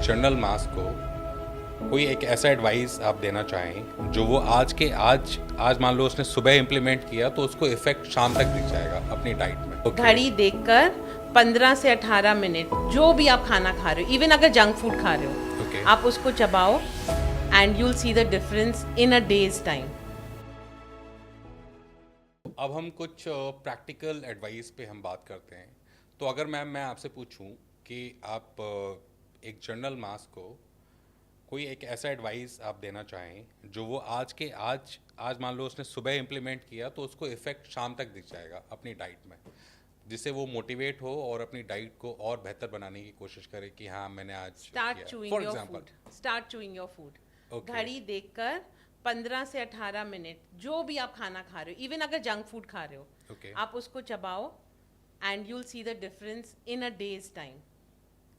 General मास को कोई एक ऐसा एडवाइस आप देना चाहें जो वो आज मान लो उसने सुबह इम्प्लीमेंट किया तो उसको इफेक्ट शाम तक दिख जाएगा अपनी डाइट में। घड़ी देखकर 15 से 18 मिनट जो भी आप खाना खा रहे हो, इवन अगर जंक फूड खा रहे हो, आप उसको चबाओ and you will see the difference in a days time. अब हम कुछ प्रैक्टिकल एडवाइस पे हम बात करते हैं। तो अगर मैं आपसे पूछूं कि आप एक जनरल मास को कोई एक ऐसा एडवाइस आप देना चाहें जो वो आज मान लो उसने सुबह इम्प्लीमेंट किया तो उसको इफेक्ट शाम तक दिख जाएगा अपनी डाइट में, जिससे वो मोटिवेट हो और अपनी डाइट को और बेहतर बनाने की कोशिश करे कि हाँ मैंने आज स्टार्ट चूइंग योर फूड। घड़ी देखकर 15 से 18 मिनट जो भी आप खाना खा रहे हो, इवन अगर जंक फूड खा रहे हो, आप उसको चबाओ and you will see the difference in a days time.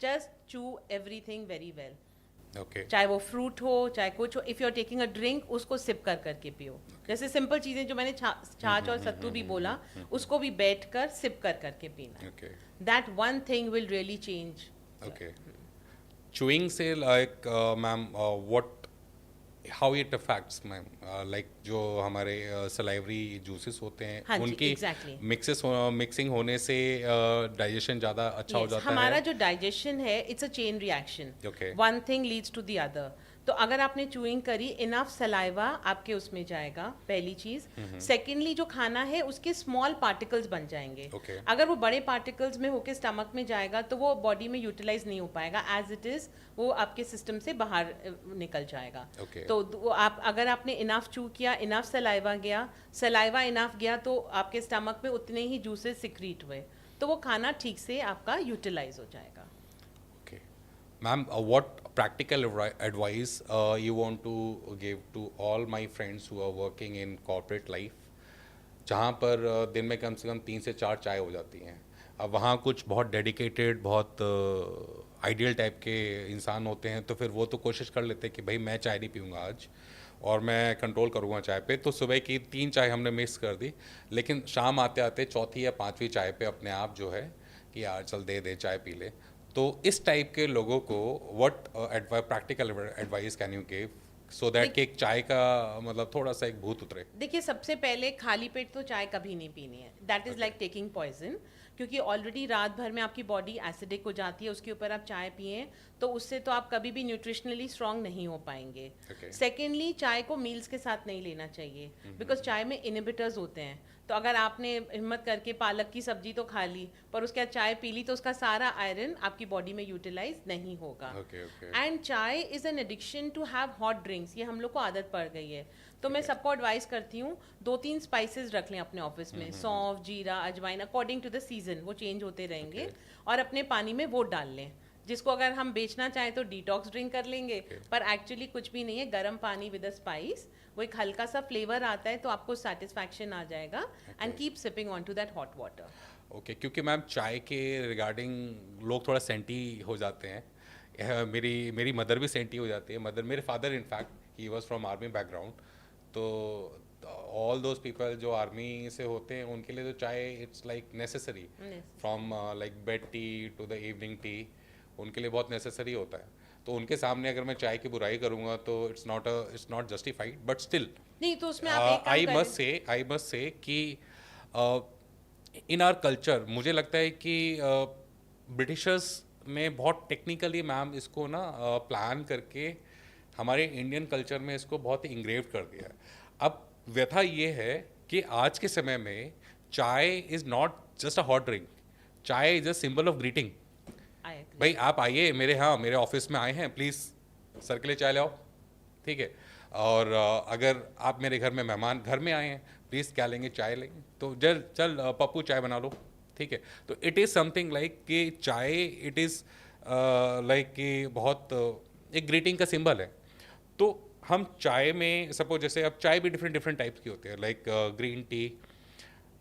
Just chew everything very well. चाहे वो फ्रूट हो चाहे कुछ हो, if you are taking a drink उसको सिप कर करके पियो। जैसे सिंपल चीजें जो मैंने छाछ और सत्तू भी बोला, उसको भी बैठ कर सिप कर करके पीना। That one thing will really change. Chewing से like ma'am what how it affects ma'am, like जो हमारे सलाइवरी जूसेस होते हैं, हाँ उनकी exactly. मिक्सिंग होने से डाइजेशन ज़्यादा अच्छा हो जाता हमारा है। जो डाइजेशन है it's a chain reaction, Okay. One thing leads to the other. तो अगर आपने चूइंग करी, इनफ सलाइवा आपके उसमें जाएगा, पहली चीज। सेकेंडली जो खाना है उसके स्मॉल पार्टिकल्स बन जाएंगे। Okay. अगर वो बड़े पार्टिकल्स में होके स्टमक में जाएगा तो वो बॉडी में यूटिलाइज नहीं हो पाएगा एज इट इज, वो आपके सिस्टम से बाहर निकल जाएगा। Okay. तो वो आप अगर आपने इनफ चू किया, इनफ सलाइवा इनफ गया, तो आपके स्टमक में उतने ही जूसेस सिक्रीट हुए, तो वो खाना ठीक से आपका यूटिलाइज हो जाएगा। Okay. Ma'am, what practical advice you want to give to all my friends who are working in corporate life, जहाँ पर दिन में कम से कम 3 से 4 चाय हो जाती हैं। अब वहाँ कुछ बहुत डेडिकेटेड, बहुत आइडियल टाइप के इंसान होते हैं, तो फिर वो तो कोशिश कर लेते हैं कि भाई मैं चाय नहीं पीऊँगा आज और मैं कंट्रोल करूँगा चाय पे। तो सुबह की 3 चाय हमने मिस कर दी, लेकिन शाम आते आते चौथी या 5वीं चाय पे अपने आप जो है कि यार चल दे चाय पी ले। तो इस टाइप के लोगों को what practical advice can you give so that कि एक चाय का मतलब थोड़ा सा एक भूत उतरे? देखिए, सबसे पहले खाली पेट तो चाय कभी नहीं पीनी है। That is like taking poison, क्योंकि ऑलरेडी रात भर में आपकी बॉडी एसिडिक हो जाती है, उसके ऊपर आप चाय पिए तो उससे तो आप कभी भी न्यूट्रिशनली स्ट्रांग नहीं हो पाएंगे। सेकेंडली, चाय को मील्स के साथ नहीं लेना चाहिए, बिकॉज चाय में इनिबिटर्स होते हैं। तो अगर आपने हिम्मत करके पालक की सब्जी तो खा ली पर उसके बाद चाय पी ली, तो उसका सारा आयरन आपकी बॉडी में यूटिलाइज नहीं होगा। And chai is an addiction to have hot drinks, ये हम लोग को आदत पड़ गई है। तो मैं सबको एडवाइस करती हूँ 2-3 स्पाइसेस रख लें अपने ऑफिस में, सौंफ, जीरा, अजवाइन, अकॉर्डिंग टू द सीजन, वो चेंज होते रहेंगे। और अपने पानी में वो डाल लें, जिसको अगर हम बेचना चाहें तो डिटॉक्स ड्रिंक कर लेंगे, पर एक्चुअली कुछ भी नहीं है। गर्म पानी विद अ स्पाइस, वो एक हल्का सा फ्लेवर आता है तो आपको सेटिस्फैक्शन आ जाएगा। And keep sipping on to that hot water. क्योंकि मैम चाय के रिगार्डिंग लोग थोड़ा सेंटी हो जाते हैं। मेरी मदर भी सेंटी हो जाती है। मेरे father in fact he was from army background, तो ऑल दोज पीपल जो आर्मी से होते हैं उनके लिए तो चाय it's like necessary, from like bed tea to the evening tea, उनके लिए बहुत नेसेसरी होता है। तो उनके सामने अगर मैं चाय की बुराई करूंगा तो it's not justified, but still नहीं तो उसमें आप एक काम आई मस्ट से कि इन आवर कल्चर मुझे लगता है कि ब्रिटिशर्स ने बहुत टेक्निकली मैम इसको ना प्लान करके हमारे इंडियन कल्चर में इसको बहुत ही इंग्रेव कर दिया है। अब व्यथा ये है कि आज के समय में chai is not just a hot drink, chai is a symbol of greeting. भाई आप आइए मेरे ऑफिस में आए हैं, प्लीज़ सर के लिए चाय लाओ, ठीक है। और अगर आप मेरे घर में मेहमान घर में आए हैं, प्लीज़ क्या लेंगे, चाय लेंगे, तो चल पप्पू चाय बना लो, ठीक है। तो इट इज़ समथिंग लाइक कि चाय इट इज़ लाइक कि बहुत एक ग्रीटिंग का सिंबल है। तो हम चाय में सपोज जैसे अब चाय भी डिफरेंट टाइप्स की होती है, like green tea,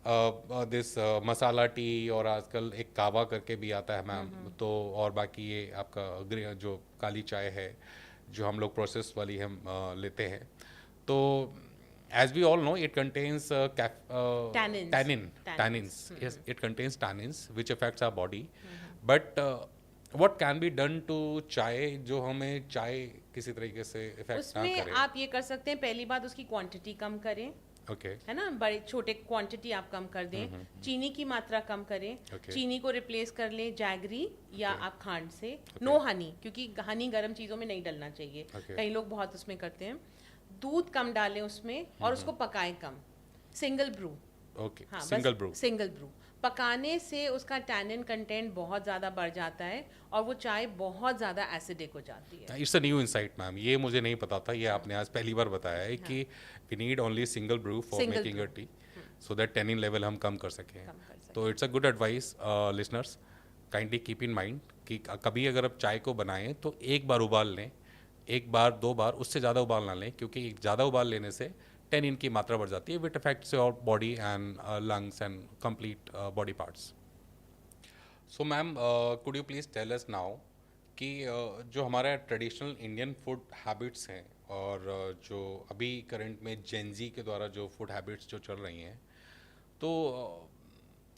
this masala T, और आजकल एक कावा करके भी आता है मैम। तो और बाकी ये आपका जो काली चाय है जो हम लोग प्रोसेस वाली हम लेते हैं, तो as we all know it contains tannins. Yes, it contains tannins which affects our body. But what can be done to chai जो हमें चाय किसी तरीके से इफेक्ट ना उसमें करे? आप ये कर सकते हैं, पहली बात उसकी क्वांटिटी कम करें, ओके है ना, बड़े छोटे क्वांटिटी आप कम कर दें, चीनी की मात्रा कम करें, Okay. चीनी को रिप्लेस कर लें जैगरी या Okay. आप खांड से, नो हनी, क्योंकि हनी गर्म चीज़ों में नहीं डलना चाहिए, Okay. कई लोग बहुत उसमें करते हैं। दूध कम डालें उसमें और उसको पकाएं कम, सिंगल ब्रू, ओके, हाँ सिंगल ब्रू। सिंगल ब्रू पकाने से उसका टैनिन कंटेंट बहुत ज़्यादा बढ़ जाता है और वो चाय बहुत ज़्यादा एसिडिक हो जाती है। It's a new insight ma'am, ये मुझे नहीं पता था, ये आपने आज पहली बार बताया है कि we need only single brew for Single making brew. A tea, so that tannin level हम कम कर सकें। कम कर सकते तो it's a good advice listeners, kindly keep in mind कि कभी अगर आप चाय को बनाएं तो एक बार उबाल लें, एक बार दो बार, उससे ज़्यादा उबाल ना लें, क्योंकि ज़्यादा उबाल लेने से टैनिन की मात्रा बढ़ जाती है, it affects your body and lungs and complete body parts. So ma'am, could you please tell us now कि जो हमारा ट्रेडिशनल इंडियन फूड हैबिट्स हैं और जो अभी करंट में जेनजी के द्वारा जो फूड हैबिट्स जो चल रही हैं, तो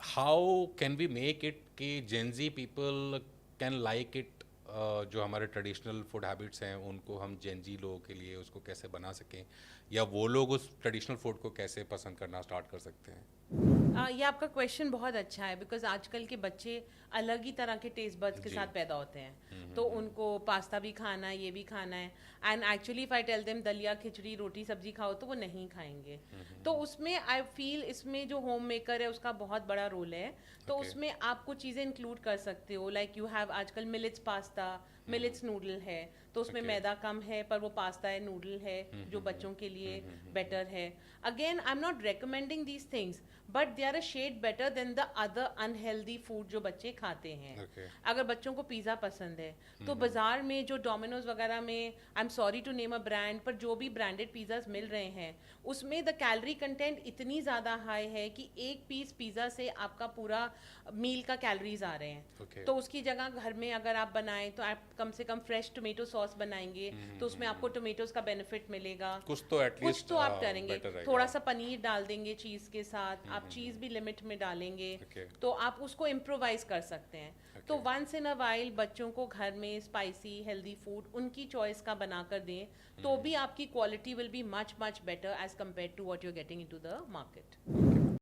how can we make it कि Gen Z people can like it, जो हमारे ट्रेडिशनल फूड हैबिट्स हैं उनको हम जेनजी लोगों के लिए उसको कैसे बना सकें, या वो लोग उस ट्रेडिशनल फूड को कैसे पसंद करना स्टार्ट कर सकते हैं? ये आपका क्वेश्चन बहुत अच्छा है, बिकॉज आजकल के बच्चे अलग ही तरह के टेस्ट बड्स के जी। साथ पैदा होते हैं, तो उनको पास्ता भी खाना है, ये भी खाना है, and actually if I tell them daliya khichdi रोटी सब्जी खाओ तो वो नहीं खाएंगे। तो उसमें आई फील इसमें जो होम मेकर है उसका बहुत बड़ा रोल है। तो Okay. उसमें आप कुछ चीज़ें इंक्लूड कर सकते हो, लाइक यू हैव आजकल मिलेट्स पास्ता, मिलेट्स नूडल है, तो उसमें Okay. मैदा कम है पर वो पास्ता है, नूडल है, जो बच्चों के लिए बेटर है। Again I am not recommending these things, but they are a shade better than the other unhealthy food जो बच्चे खाते हैं। Okay. अगर बच्चों को पिज़्ज़ा पसंद है तो बाजार में जो डोमिनोज वगैरह में, I am sorry to name a brand, पर जो भी ब्रांडेड पिज़्ज़ाज मिल रहे हैं उसमें द कैलोरी कंटेंट इतनी ज़्यादा हाई है कि एक पीस पिज़्ज़ा से आपका पूरा मील का कैलोरीज आ रहे हैं। Okay. तो उसकी जगह घर में अगर आप बनाएं तो आप कम से कम फ्रेश टोमेटो सॉस बनाएंगे तो उसमें आपको टोमेटोज का बेनिफिट मिलेगा। कुछ तो एटलीस्ट कुछ तो आप करेंगे, थोड़ा सा पनीर डाल देंगे चीज़ के साथ, आप चीज़ भी लिमिट में डालेंगे, Okay. तो आप उसको इम्प्रोवाइज कर सकते हैं। तो वंस इन अ वाइल बच्चों को घर में स्पाइसी हेल्दी फूड उनकी चॉइस का बना कर दें, तो भी आपकी quality will be much much better as compare to what you are getting into the market.